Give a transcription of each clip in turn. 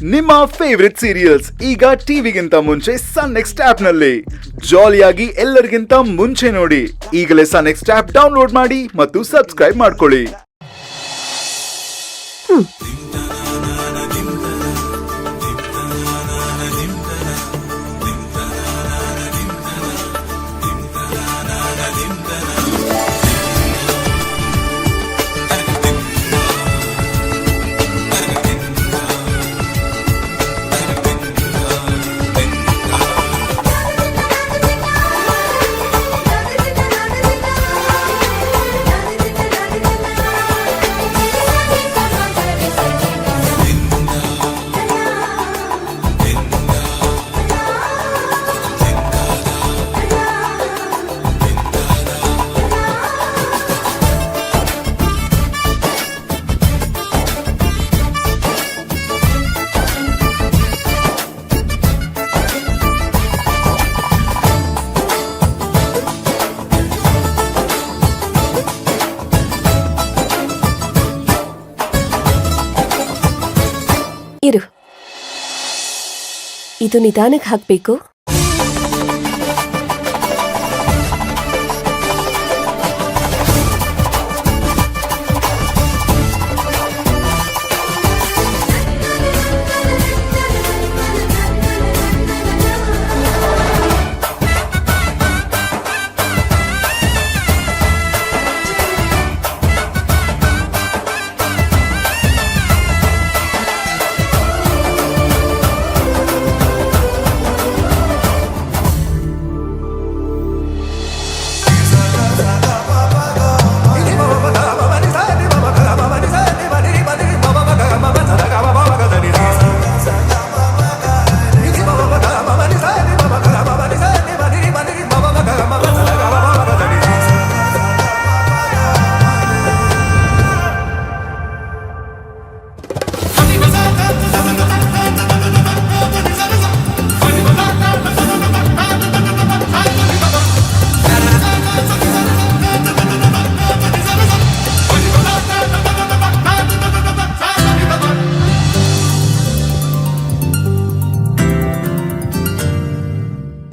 ನಿಮ್ಮ favourite serials ಈಗ ಟಿವಿಗಿಂತ ಮುಂಚೆ ಸನ್ ನೆಕ್ಸ್ಟ್ ಆಪ್ ನಲ್ಲಿ ಜಾಲಿಯಾಗಿ ಎಲ್ಲರಿಗಿಂತ ಮುಂಚೆ ನೋಡಿ. ಈಗಲೇ ಸನ್ ನೆಕ್ಸ್ಟ್ ಆಪ್ ಡೌನ್ಲೋಡ್ ಮಾಡಿ ಮತ್ತು ಸಬ್ಸ್ಕ್ರೈಬ್ ಮಾಡ್ಕೊಳ್ಳಿ. ಇರು, ಇದು ನಿಧಾನಕ್ಕೆ ಹಾಕ್ಬೇಕು.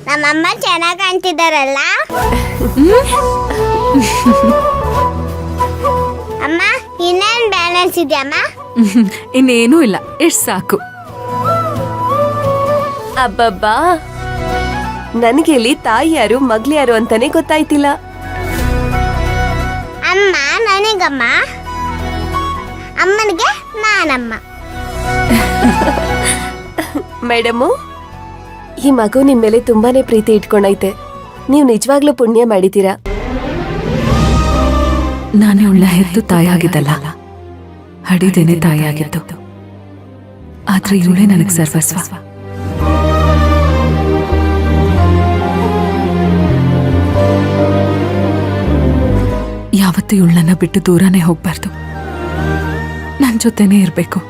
ನಮ್ಮಮ್ಮ ಚೆನ್ನಾಗಿ ಕಾಣ್ತಿದ್ದಾರಲ್ಲ. ಅಮ್ಮ ಇನ್ನೇನ್ ಬ್ಯಾಲೆನ್ಸ್ ಇದೆಯಮ್ಮ? ಇನ್ನೇನೂ ಇಲ್ಲ, ಎಷ್ಟ್ ಸಾಕು. ಅಬ್ಬಬ್ಬಾ, ನನಗೆ ಇಲ್ಲಿ ತಾಯಿ ಯಾರು ಮಗ್ಳು ಯಾರು ಅಂತಾನೆ ಗೊತ್ತಾಯ್ತಿಲ್ಲ. ಅಮ್ಮ ನನಗಮ್ಮ, ಅಮ್ಮನಿಗೆ ನಾನಮ್ಮ. ಮೇಡಮು, ಈ ಮಗು ನಿಮ್ ಮೇಲೆ ತುಂಬಾನೇ ಪ್ರೀತಿ ಇಟ್ಕೊಂಡೈತೆ. ನೀವು ನಿಜವಾಗ್ಲೂ ಪುಣ್ಯ ಮಾಡಿದ್ದೀರಾ. ನಾನೇ ಉಳ್ಳ ಹೆತ್ತು ತಾಯಾಗಿದ್ದಲ್ಲ, ಹಡಿದೇನೆ ತಾಯಾಗಿದ್ದು. ಆದ್ರೆ ಇವಳೇ ನನಗೆ ಸರ್ವಸ್ವ. ಯಾವತ್ತೂ ಇವಳನ್ನ ಬಿಟ್ಟು ದೂರನೇ ಹೋಗ್ಬಾರ್ದು, ನನ್ ಜೊತೆನೇ ಇರ್ಬೇಕು.